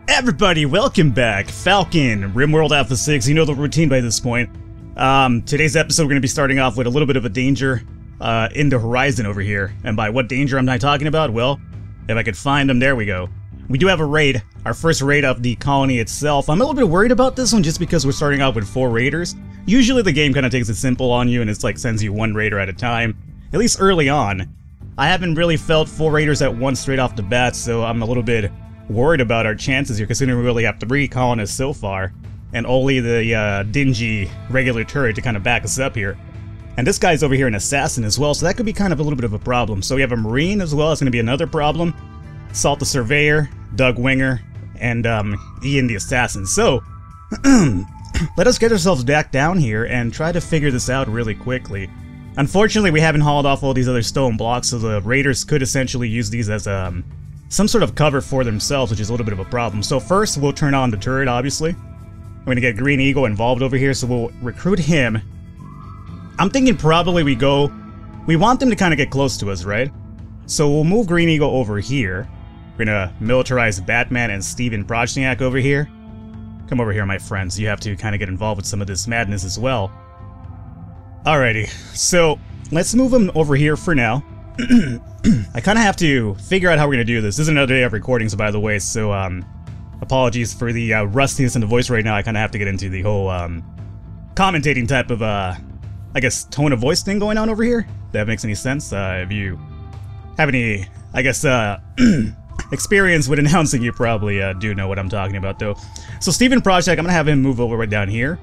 Everybody, welcome back. Falcon, Rimworld Alpha 6, you know the routine by this point. Today's episode we're going to be starting off with a little bit of a danger in the horizon over here. And by what danger am I talking about? Well, if I could find them, there we go. We do have a raid, our first raid of the colony itself. I'm a little bit worried about this one just because we're starting out with 4 raiders. Usually the game kind of takes it simple on you and it's like sends you 1 raider at a time, at least early on. I haven't really felt 4 raiders at once straight off the bat, so I'm a little bit worried about our chances here, considering we really have 3 colonists so far, and only the dingy regular turret to kind of back us up here. And this guy's over here an assassin as well, so that could be kind of a little bit of a problem. So we have a marine as well, it's going to be another problem. Salt the surveyor, Doug Winger, and Ian the assassin. So, let us get ourselves back down here and try to figure this out really quickly. Unfortunately, we haven't hauled off all these other stone blocks, so the raiders could essentially use these as some sort of cover for themselves, which is a little bit of a problem. So first, we'll turn on the turret, obviously. We're going to get Green Eagle involved over here, so we'll recruit him. I'm thinking probably we want them to kind of get close to us, right? So we'll move Green Eagle over here. We're going to militarize Batman and Steven Projniak over here. Come over here, my friends. You have to kind of get involved with some of this madness as well. Alrighty, so let's move them over here for now. I kind of have to figure out how we're going to do this. This is another day of recordings, by the way, so apologies for the rustiness in the voice right now. I kind of have to get into the whole commentating type of, I guess, tone of voice thing going on over here. If that makes any sense. If you have any, I guess, experience with announcing, you probably do know what I'm talking about, though. So Steven Projniak, I'm going to have him move over right down here.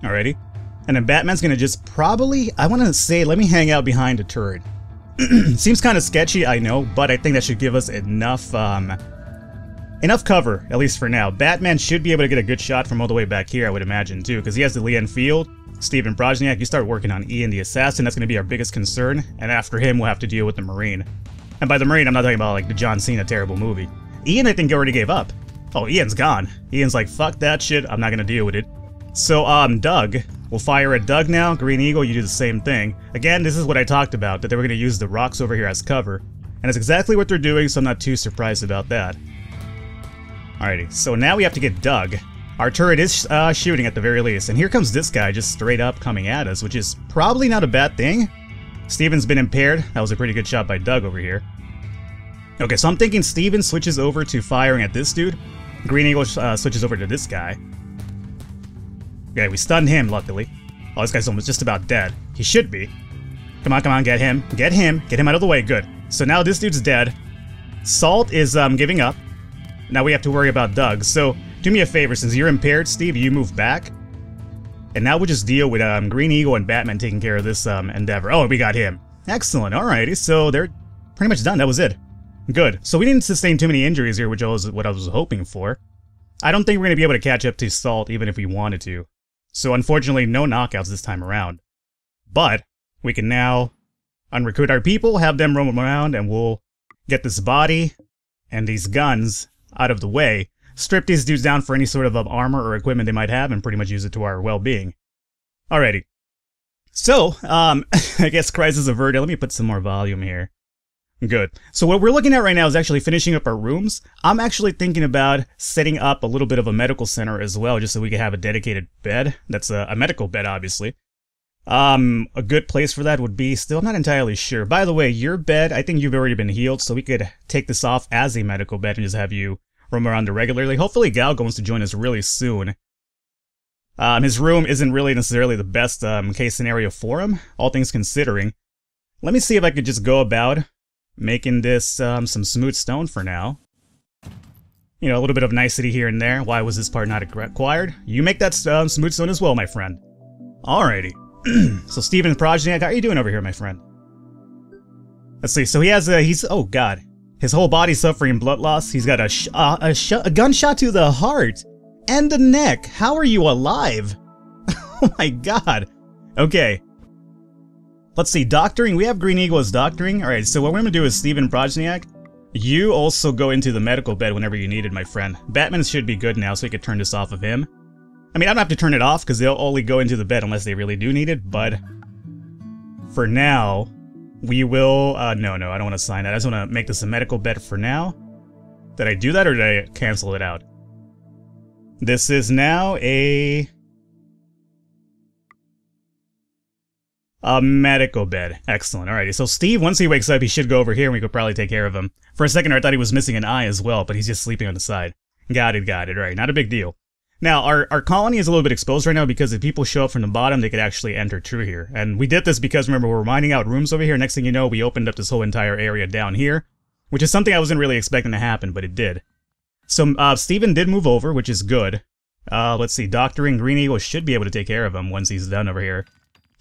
Alrighty. And then Batman's going to just probably, I want to say, let me hang out behind a turret. Seems kind of sketchy, I know, but I think that should give us enough cover, at least for now. Batman should be able to get a good shot from all the way back here, I would imagine, too, because he has the Lee Enfield. Steven Projniak, you start working on Ian the Assassin, that's going to be our biggest concern, and after him, we'll have to deal with the Marine. And by the Marine, I'm not talking about, like, the John Cena terrible movie. Ian, I think, already gave up. Oh, Ian's gone. Ian's like, fuck that shit, I'm not going to deal with it. So, Doug. We'll fire at Doug now. Green Eagle, you do the same thing. Again, this is what I talked about, that they were going to use the rocks over here as cover. And it's exactly what they're doing, so I'm not too surprised about that. Alrighty, so now we have to get Doug. Our turret is shooting at the very least. And here comes this guy just straight up coming at us, which is probably not a bad thing. Steven's been impaired. That was a pretty good shot by Doug over here. Okay, so I'm thinking Steven switches over to firing at this dude. Green Eagle switches over to this guy. Okay, we stunned him, luckily. Oh, this guy's almost just about dead. He should be. Come on, get him. Get him out of the way, good. So now this dude's dead. Salt is giving up. Now we have to worry about Doug. So, do me a favor, since you're impaired, Steve, you move back. And now we'll just deal with Green Eagle and Batman taking care of this endeavor. Oh, we got him. Excellent, alrighty, so they're pretty much done, that was it. Good. So we didn't sustain too many injuries here, which was what I was hoping for. I don't think we're going to be able to catch up to Salt, even if we wanted to. So unfortunately, no knockouts this time around. But we can now unrecruit our people, have them roam around, and we'll get this body and these guns out of the way, strip these dudes down for any sort of armor or equipment they might have, and pretty much use it to our well-being. Alrighty. So, I guess crisis averted. Let me put some more volume here. Good. So what we're looking at right now is actually finishing up our rooms. I'm actually thinking about setting up a little bit of a medical center as well, just so we can have a dedicated bed. That's a medical bed, obviously. A good place for that would be, still I'm not entirely sure. By the way, your bed, I think you've already been healed, so we could take this off as a medical bed and just have you roam around regularly. Hopefully Gal wants to join us really soon. His room isn't really necessarily the best case scenario for him, all things considering. Let me see if I could just go about making this some smooth stone for now. You know, a little bit of nicety here and there. Why was this part not acquired? You make that smooth stone as well, my friend. Alrighty. So Steven Projniak, how are you doing over here, my friend? Let's see, so he has oh god. His whole body's suffering blood loss. He's got a gunshot to the heart and the neck. How are you alive? Oh my god. Okay. Let's see, doctoring. We have Green Eagle as doctoring. Alright, so what we're going to do is Steven Projniak, you also go into the medical bed whenever you need it, my friend. Batman should be good now, so we could turn this off of him. I mean, I don't have to turn it off, because they'll only go into the bed unless they really do need it, but for now, we will... no, I don't want to sign that. I just want to make this a medical bed for now. Did I do that or did I cancel it out? This is now a medical bed. Excellent. Alrighty, so Steve, once he wakes up, he should go over here and we could probably take care of him. For a second, I thought he was missing an eye as well, but he's just sleeping on the side. Got it. Alright, not a big deal. Now, our colony is a little bit exposed right now because if people show up from the bottom, they could actually enter through here. And we did this because, remember, we're mining out rooms over here. Next thing you know, we opened up this whole entire area down here, which is something I wasn't really expecting to happen, but it did. So, Steven did move over, which is good. Let's see, Doctoring Green Eagle should be able to take care of him once he's done over here.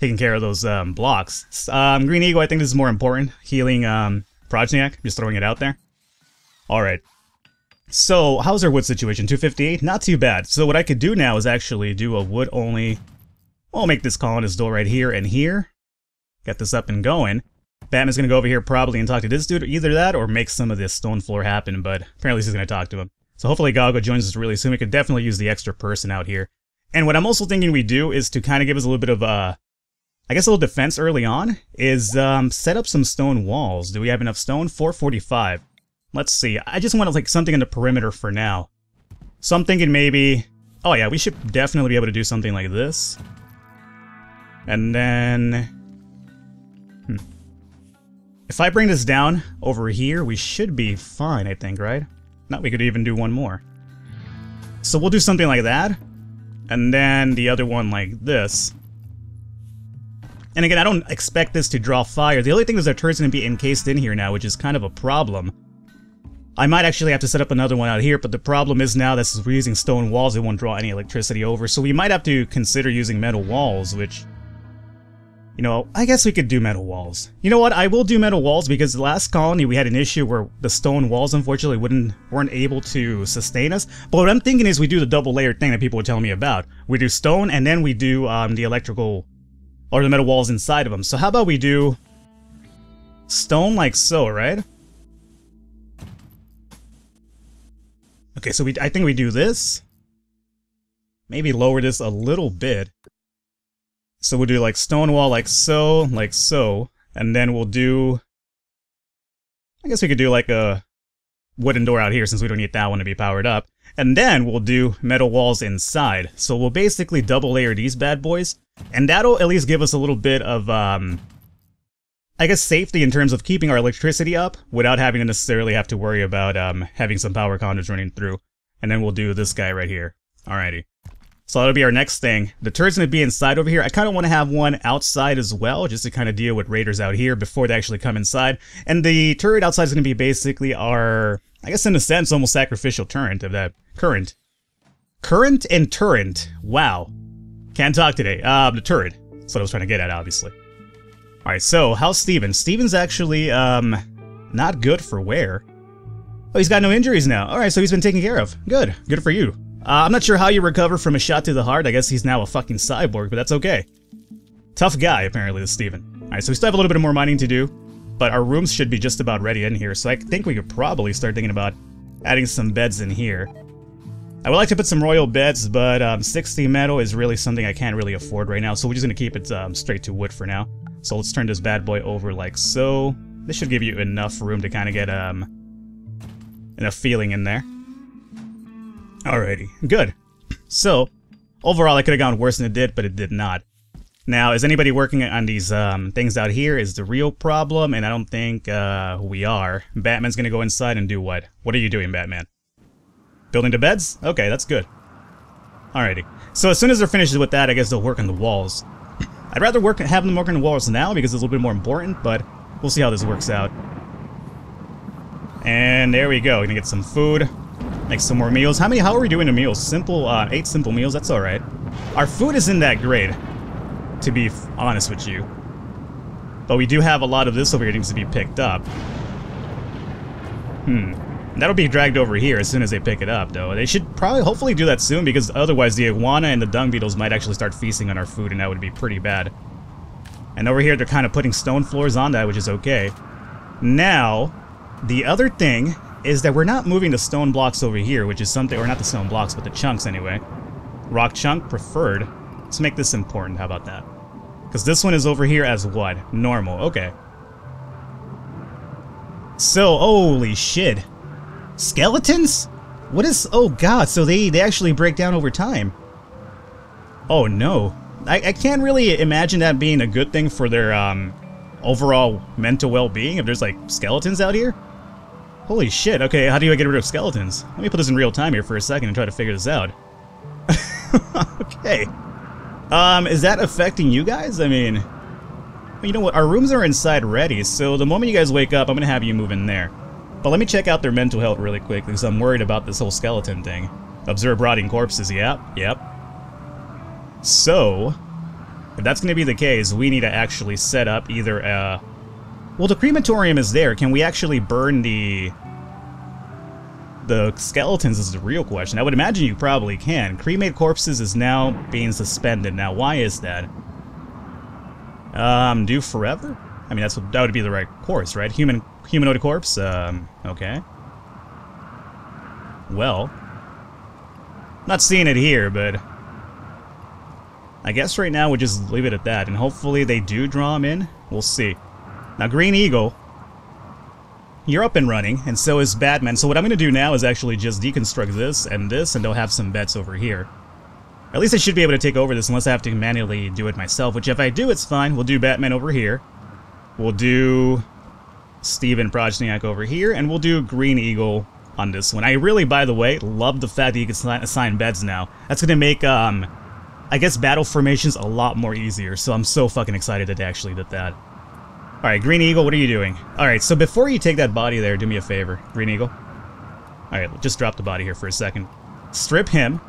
Taking care of those, blocks. Green Eagle, I think this is more important. Healing, Progniac, just throwing it out there. Alright. So, how's our wood situation? 258? Not too bad. So what I could do now is actually do a wood only. I'll make this colonist door right here and here. Get this up and going. Batman's gonna go over here probably and talk to this dude. Either that or make some of this stone floor happen, but apparently he's gonna talk to him. So hopefully Gago joins us really soon. We could definitely use the extra person out here. And what I'm also thinking we do is to kind of give us a little bit of, I guess a little defense early on, is set up some stone walls. Do we have enough stone? 445. Let's see. I just want like something in the perimeter for now. So I'm thinking maybe... Oh yeah, we should definitely be able to do something like this. And then... If I bring this down over here, we should be fine, I think, right? No, we could even do one more. So we'll do something like that. And then the other one like this. And again, I don't expect this to draw fire. The only thing is our turret's going to be encased in here now, which is kind of a problem. I might actually have to set up another one out here, but the problem is now that since we're using stone walls, it won't draw any electricity over. So we might have to consider using metal walls, which... You know, I guess we could do metal walls. You know what? I will do metal walls because the last colony we had an issue where the stone walls unfortunately weren't able to sustain us. But what I'm thinking is we do the double layered thing that people were telling me about. We do stone and then we do the electrical or the metal walls inside of them. So how about we do stone like so, right? Okay, so I think we do this. Maybe lower this a little bit. So we'll do like stone wall like so, and then we'll do... I guess we could do like a wooden door out here since we don't need that one to be powered up. And then we'll do metal walls inside. So we'll basically double layer these bad boys. And that'll at least give us a little bit of, I guess, safety in terms of keeping our electricity up without having to necessarily have to worry about having some power conduits running through. And then we'll do this guy right here. Alrighty. So that'll be our next thing. The turret's going to be inside over here. I kind of want to have one outside as well, just to kind of deal with raiders out here before they actually come inside. And the turret outside is going to be basically our, I guess in a sense, almost sacrificial turret of that current. Current and turret. Wow. Can't talk today. The turret. That's what I was trying to get at, obviously. Alright, so how's Steven? Steven's actually, not good for wear. Oh, he's got no injuries now. Alright, so he's been taken care of. Good. Good for you. I'm not sure how you recover from a shot to the heart. I guess he's now a fucking cyborg, but that's okay. Tough guy, apparently, this Steven. Alright, so we still have a little bit more mining to do, but our rooms should be just about ready in here, so I think we could probably start thinking about adding some beds in here. I would like to put some royal beds, but 60 metal is really something I can't really afford right now, so we're just going to keep it straight to wood for now. So let's turn this bad boy over like so. This should give you enough room to kind of get enough feeling in there. Alrighty, good. So, overall I could have gone worse than it did, but it did not. Now, is anybody working on these things out here is the real problem, and I don't think we are. Batman's gonna go inside and do what? What are you doing, Batman? Building the beds? Okay, that's good. Alrighty. So as soon as they're finished with that, I guess they'll work on the walls. I'd rather have them work on the walls now because it's a little bit more important, but we'll see how this works out. And there we go. We're gonna get some food. Make some more meals. How are we doing the meals? Simple, 8 simple meals, that's alright. Our food isn't that great, to be honest with you. But we do have a lot of this over here that needs to be picked up. That'll be dragged over here as soon as they pick it up, though. They should probably, hopefully do that soon, because otherwise the iguana and the dung beetles might actually start feasting on our food, and that would be pretty bad. And over here, they're kind of putting stone floors on that, which is okay. Now, the other thing is that we're not moving the stone blocks over here, which is something, or not the stone blocks, but the chunks anyway. Rock chunk preferred. Let's make this important, how about that? Because this one is over here as what? Normal, okay. So, holy shit. Skeletons? What is... Oh god, so they actually break down over time. Oh no. I can't really imagine that being a good thing for their overall mental well-being if there's like skeletons out here. Holy shit, okay, how do I get rid of skeletons? Let me put this in real time here for a second and try to figure this out. Okay. Is that affecting you guys? I mean, you know what, our rooms are inside ready, so the moment you guys wake up, I'm gonna have you move in there. But let me check out their mental health really quick, because I'm worried about this whole skeleton thing. Observe rotting corpses, yep. So, if that's gonna be the case, we need to actually set up either a... Well, the crematorium is there. Can we actually burn the skeletons is the real question. I would imagine you probably can. Cremate corpses is now being suspended. Now, why is that? Do forever? I mean, that would be the right course, right? Humanoid corpse? Okay. Well, not seeing it here, but I guess right now we'll just leave it at that, and hopefully they do draw them in. We'll see. Now, Green Eagle, you're up and running, and so is Batman. So what I'm going to do now is actually just deconstruct this, and they'll have some bets over here. At least I should be able to take over this unless I have to manually do it myself, which if I do, it's fine. We'll do Batman over here. We'll do Steven Projniak over here, and we'll do Green Eagle on this one. I really, by the way, love the fact that you can assign beds now. That's going to make, I guess, battle formations a lot more easier, so I'm so fucking excited that they actually did that. Alright, Green Eagle, what are you doing? Alright, so before you take that body there, do me a favor, Green Eagle. Alright, just drop the body here for a second. Strip him.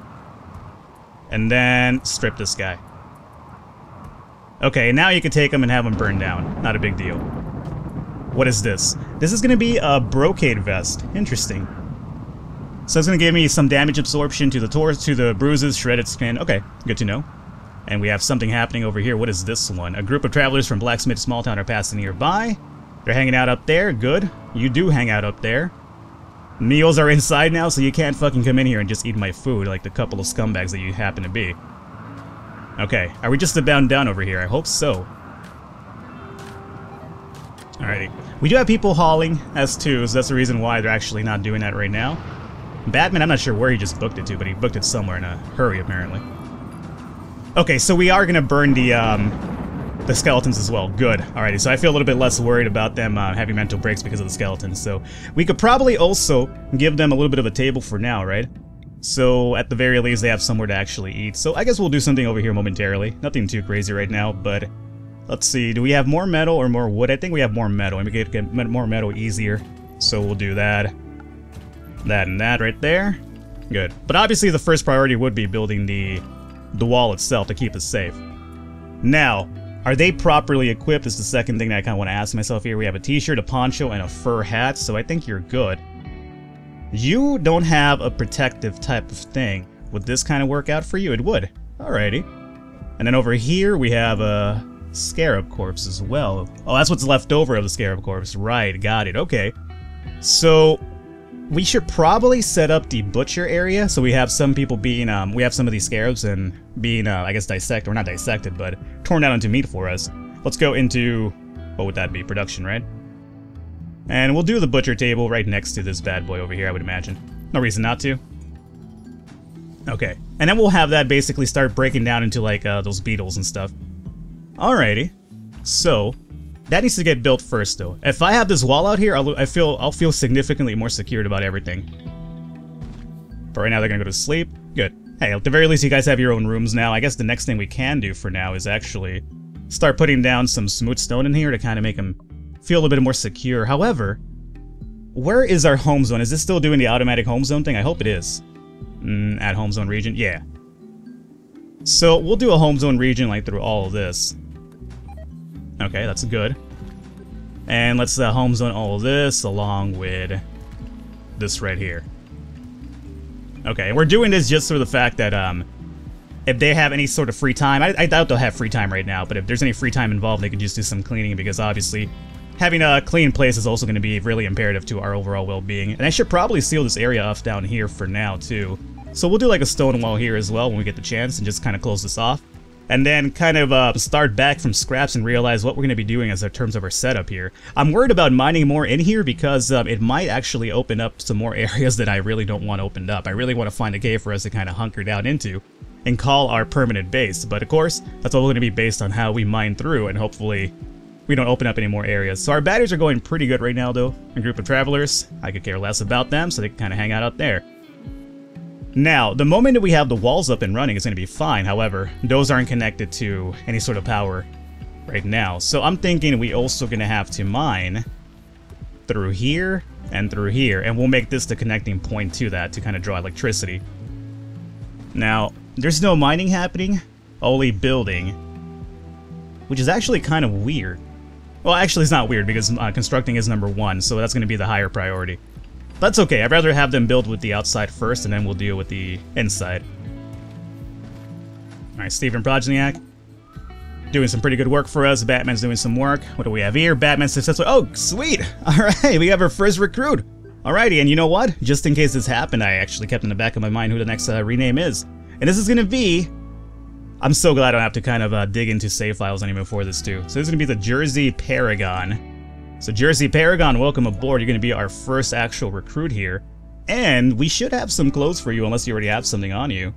And then strip this guy. Okay, now you can take him and have him burned down. Not a big deal. What is this? This is going to be a brocade vest. Interesting. So it's going to give me some damage absorption to the torso, to the bruises, shredded skin. Okay, good to know. And we have something happening over here. What is this one? A group of travelers from Blacksmith Small Town are passing nearby. They're hanging out up there. Good. You do hang out up there. Meals are inside now, so you can't fucking come in here and just eat my food like the couple of scumbags that you happen to be. Okay, are we just about done over here? I hope so. Alrighty. We do have people hauling S2s, so that's the reason why they're actually not doing that right now. Batman, I'm not sure where he just booked it to, but he booked it somewhere in a hurry, apparently. Okay, so we are gonna burn the skeletons as well. Good. Alrighty, so I feel a little bit less worried about them having mental breaks because of the skeletons. So we could probably also give them a little bit of a table for now, right? So at the very least, they have somewhere to actually eat. So I guess we'll do something over here momentarily. Nothing too crazy right now, but let's see. Do we have more metal or more wood? I think we have more metal, and we can get more metal easier. So we'll do that. That and that right there. Good. But obviously the first priority would be building the wall itself to keep us safe. Now, are they properly equipped is the second thing that I kind of want to ask myself here. We have a t-shirt, a poncho, and a fur hat, so I think you're good. You don't have a protective type of thing. Would this kind of work out for you? It would. Alrighty. And then over here we have a scarab corpse as well. Oh, that's what's left over of the scarab corpse. Right, got it. Okay. So we should probably set up the butcher area, so we have some people being, we have some of these scarabs and being, I guess, dissected, or not dissected, but torn down into meat for us. Let's go into, what would that be, production, right? And we'll do the butcher table right next to this bad boy over here, I would imagine. No reason not to. Okay, and then we'll have that basically start breaking down into, like, those beetles and stuff. Alrighty, so that needs to get built first, though. If I have this wall out here, I'll feel significantly more secured about everything. But right now they're gonna go to sleep. Good. Hey, at the very least, you guys have your own rooms now. I guess the next thing we can do for now is actually start putting down some smooth stone in here to kind of make them feel a little bit more secure. However, where is our home zone? Is this still doing the automatic home zone thing? I hope it is. Add home zone region? Yeah. So we'll do a home zone region like through all of this. Okay, that's good. And let's home zone all of this along with this right here. Okay, and we're doing this just for the fact that if they have any sort of free time, I doubt they'll have free time right now, but if there's any free time involved, they could just do some cleaning, because obviously having a clean place is also going to be really imperative to our overall well-being. And I should probably seal this area off down here for now too. So we'll do like a stone wall here as well when we get the chance and just kind of close this off. and then kind of start back from scraps and realize what we're going to be doing as in terms of our setup here. I'm worried about mining more in here because it might actually open up some more areas that I really don't want opened up. I really want to find a cave for us to kind of hunker down into and call our permanent base. But of course, that's all going to be based on how we mine through, and hopefully we don't open up any more areas. So our batteries are going pretty good right now though. A group of travelers, I could care less about them, so they can kind of hang out there. Now, the moment that we have the walls up and running, it's going to be fine. However, those aren't connected to any sort of power right now. So I'm thinking we also going to have to mine through here, and we'll make this the connecting point to that to kind of draw electricity. Now, there's no mining happening, only building, which is actually kind of weird. Well, actually it's not weird because constructing is number 1, so that's going to be the higher priority. That's okay, I'd rather have them build with the outside first, and then we'll deal with the inside. Alright, Stephen Progeniak doing some pretty good work for us. Batman's doing some work. What do we have here? Batman's successful. Oh, sweet! Alright, we have our first recruit. Alrighty, and you know what? Just in case this happened, I actually kept in the back of my mind who the next rename is. And this is going to be... I'm so glad I don't have to kind of dig into save files anymore for this too. So this is going to be the Jersey Paragon. So Jersey Paragon, welcome aboard. You're going to be our first actual recruit here. And we should have some clothes for you unless you already have something on you.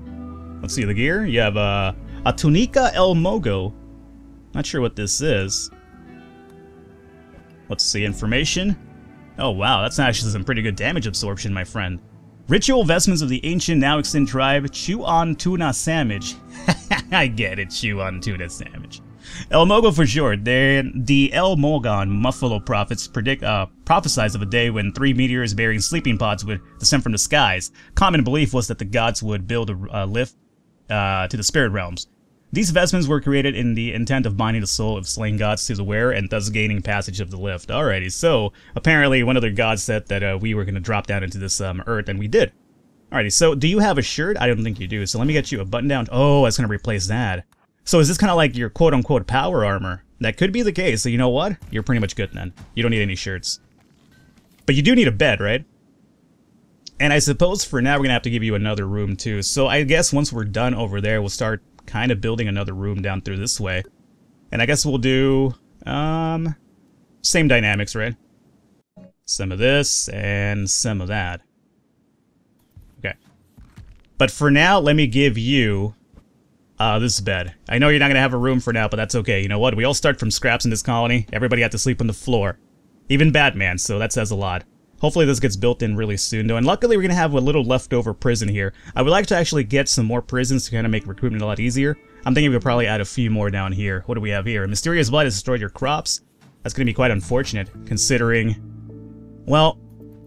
Let's see the gear. You have a Tunica El Mogo. Not sure what this is. Let's see, information. Oh wow, that's actually some pretty good damage absorption, my friend. Ritual vestments of the ancient now extinct tribe, Chew on Tuna Sandwich. I get it, Chew on Tuna Sandwich. El Mogo for short. The El Mogon Buffalo prophets prophesied of a day when 3 meteors bearing sleeping pods would descend from the skies. Common belief was that the gods would build a lift to the spirit realms. These vestments were created in the intent of binding the soul of slain gods to the wearer and thus gaining passage of the lift. Alrighty, so apparently one of the gods said that we were going to drop down into this earth, and we did. Alrighty, so do you have a shirt? I don't think you do, so let me get you a button down. Oh, that's going to replace that. So is this kind of like your quote-unquote power armor? That could be the case, so you know what? You're pretty much good then. You don't need any shirts. But you do need a bed, right? And I suppose for now we're going to have to give you another room too. So I guess once we're done over there, we'll start kind of building another room down through this way. And I guess we'll do, same dynamics, right? Some of this and some of that. Okay. But for now, let me give you this bed. I know you're not going to have a room for now, but that's okay. You know what? We all start from scraps in this colony. Everybody had to sleep on the floor. Even Batman, so that says a lot. Hopefully this gets built in really soon, though. And luckily we're going to have a little leftover prison here. I would like to actually get some more prisons to kind of make recruitment a lot easier. I'm thinking we'll probably add a few more down here. What do we have here? Mysterious blight has destroyed your crops. That's going to be quite unfortunate, considering... Well,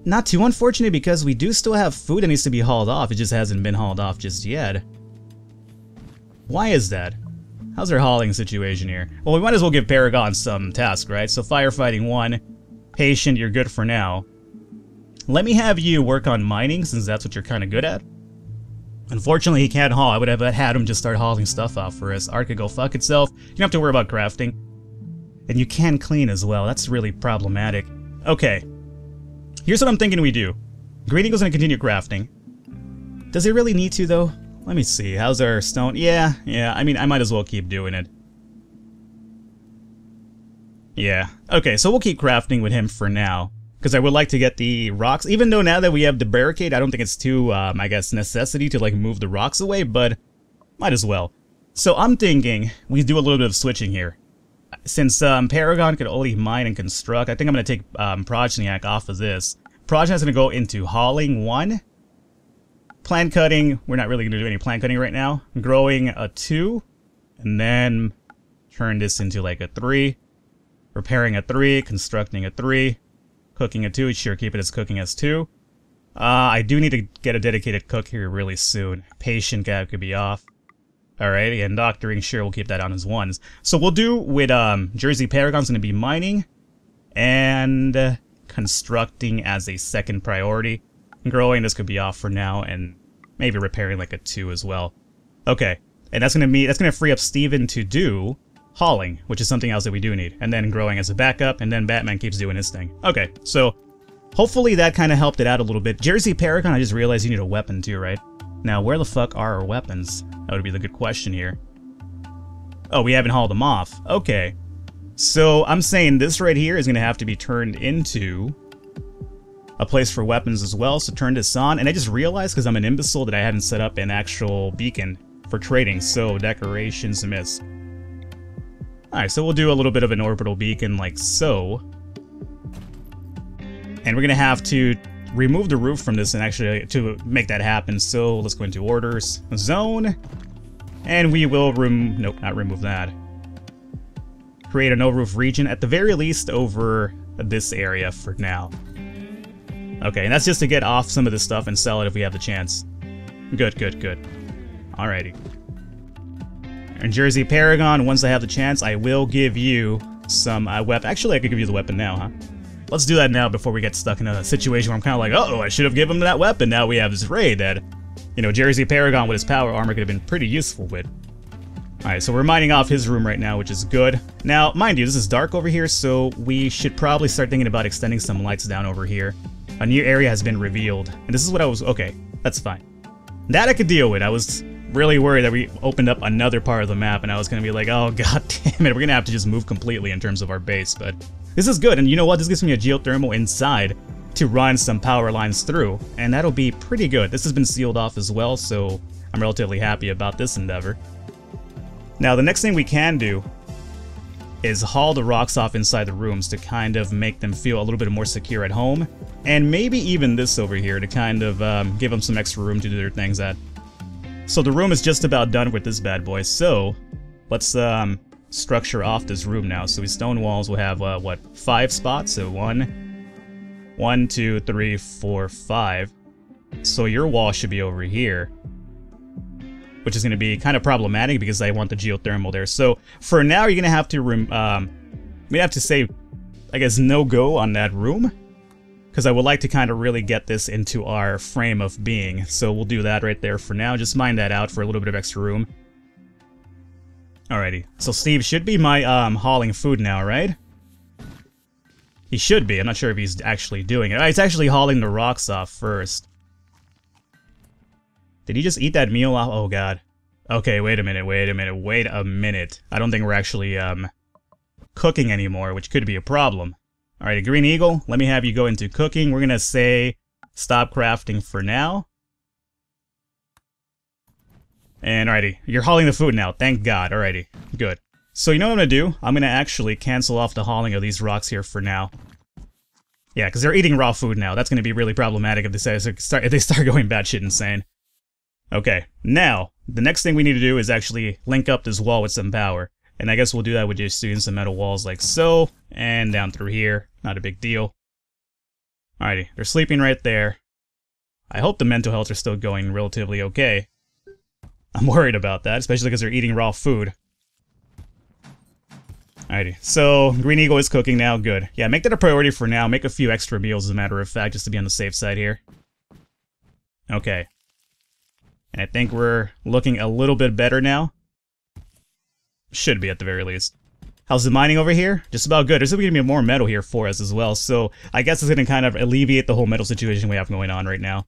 not too unfortunate because we do still have food that needs to be hauled off. It just hasn't been hauled off just yet. Why is that? How's our hauling situation here? Well, we might as well give Paragon some tasks, right? So firefighting 1, patient, you're good for now. Let me have you work on mining, since that's what you're kind of good at. Unfortunately, he can't haul. I would have had him just start hauling stuff off for us. Art could go fuck itself. You don't have to worry about crafting. And you can clean as well. That's really problematic. Okay. Here's what I'm thinking we do. Greeting going to continue crafting. Does he really need to, though? Let me see. How's our stone? Yeah. I mean, I might as well keep doing it. Yeah. Okay, so we'll keep crafting with him for now. Because I would like to get the rocks, even though now that we have the barricade, I don't think it's too, I guess, necessity to, like, move the rocks away, but might as well. So I'm thinking we do a little bit of switching here. Since Paragon could only mine and construct, I think I'm going to take Progeniak off of this. Progeniak's going to go into hauling 1. Plant cutting, we're not really going to do any plant cutting right now. Growing a 2, and then turn this into, like, a 3. Repairing a 3, constructing a 3. Cooking a 2, sure, keep it as cooking as 2. I do need to get a dedicated cook here really soon. Patient gap could be off. Alrighty, and doctoring, sure, we'll keep that on as 1s. So we'll do with Jersey Paragon's going to be mining and constructing as a 2nd priority. Growing, this could be off for now, and maybe repairing like a 2 as well. Okay, and that's going to free up Steven to do hauling, which is something else that we do need, and then growing as a backup, and then Batman keeps doing his thing. Okay, so hopefully that kind of helped it out a little bit. Jersey Paragon, I just realized you need a weapon too, right? Now, where the fuck are our weapons? That would be the good question here. Oh, we haven't hauled them off. Okay. So I'm saying this right here is going to have to be turned into a place for weapons as well. So turn this on. And I just realized, because I'm an imbecile, that I haven't set up an actual beacon for trading. So decorations miss. Alright, so we'll do a little bit of an orbital beacon like so. And we're going to have to remove the roof from this and actually to make that happen. So let's go into orders, zone, and we will nope, not remove that. Create a no roof region, at the very least over this area for now. Okay, and that's just to get off some of this stuff and sell it if we have the chance. Good, good, good. Alrighty. And Jersey Paragon, once I have the chance, I will give you some weapon. Actually, I could give you the weapon now, huh? Let's do that now before we get stuck in a situation where I'm kind of like, uh-oh, I should have given him that weapon. Now we have this raid that, you know, Jersey Paragon with his power armor could have been pretty useful with. Alright, so we're mining off his room right now, which is good. Now, mind you, this is dark over here, so we should probably start thinking about extending some lights down over here. A new area has been revealed. And this is what I was... Okay, that's fine. That I could deal with. I was really worried that we opened up another part of the map, and I was going to be like, oh, god damn it, we're going to have to just move completely in terms of our base, but... This is good, and you know what? This gives me a geothermal inside to run some power lines through, and that'll be pretty good. This has been sealed off as well, so I'm relatively happy about this endeavor. Now, the next thing we can do is haul the rocks off inside the rooms to kind of make them feel a little bit more secure at home, and maybe even this over here to kind of give them some extra room to do their things at. So the room is just about done with this bad boy, so let's structure off this room now. So these stone walls will have, what, 5 spots? So 1, 2, 3, 4, 5. So your wall should be over here, which is going to be kind of problematic because I want the geothermal there. So for now, you're going to have to, we have to say, I guess, no go on that room, because I would like to kind of really get this into our frame of being. So we'll do that right there for now. Just mine that out for a little bit of extra room. Alrighty, so Steve should be my hauling food now, right? He should be. I'm not sure if he's actually doing it. He's actually hauling the rocks off first. Did he just eat that meal off? Oh god. Okay, wait a minute. I don't think we're actually cooking anymore, which could be a problem. Alright, Green Eagle, let me have you go into cooking. We're gonna say stop crafting for now. And alrighty, you're hauling the food now, thank god, alrighty, good. So you know what I'm gonna do? I'm gonna actually cancel off the hauling of these rocks here for now. Yeah, because they're eating raw food now. That's gonna be really problematic if they start going batshit insane. Okay, now, the next thing we need to do is actually link up this wall with some power. And I guess we'll do that with just doing some metal walls like so, and down through here, not a big deal. Alrighty, they're sleeping right there. I hope the mental health are still going relatively okay. I'm worried about that, especially because they're eating raw food. Alrighty, so Green Eagle is cooking now, good. Yeah, make that a priority for now, make a few extra meals as a matter of fact, just to be on the safe side here. Okay. And I think we're looking a little bit better now. Should be at the very least. How's the mining over here? Just about good. There's going to be more metal here for us as well, so I guess it's going to kind of alleviate the whole metal situation we have going on right now.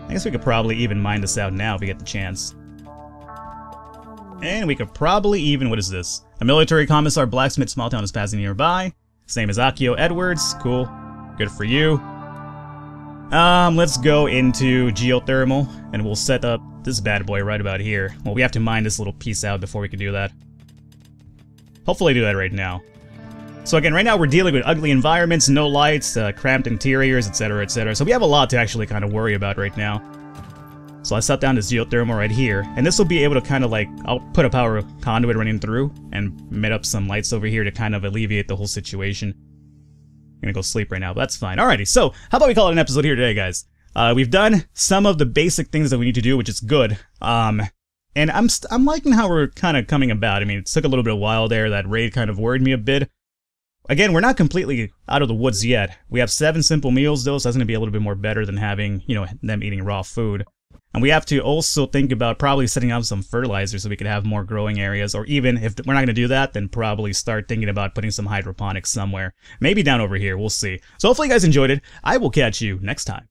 I guess we could probably even mine this out now if we get the chance. And we could probably even, what is this? A military commissar blacksmith small town is passing nearby. Same as Akio Edwards. Cool. Good for you. Let's go into geothermal, and we'll set up this bad boy right about here. Well, we have to mine this little piece out before we can do that. Hopefully do that right now. So again, right now we're dealing with ugly environments, no lights, cramped interiors, etc, etc. So we have a lot to actually kind of worry about right now. So I set down this geothermal right here, and this will be able to kind of like, I'll put a power conduit running through and mid up some lights over here to kind of alleviate the whole situation. I'm gonna go sleep right now, but that's fine. Alrighty, so how about we call it an episode here today, guys? We've done some of the basic things that we need to do, which is good. And I'm liking how we're kind of coming about. I mean, it took a little bit of a while there. That raid kind of worried me a bit. Again, we're not completely out of the woods yet. We have 7 simple meals, though, so that's going to be a little bit more better than having, you know, them eating raw food. And we have to also think about probably setting up some fertilizer so we could have more growing areas, or even if we're not going to do that, then probably start thinking about putting some hydroponics somewhere. Maybe down over here, we'll see. So hopefully you guys enjoyed it. I will catch you next time.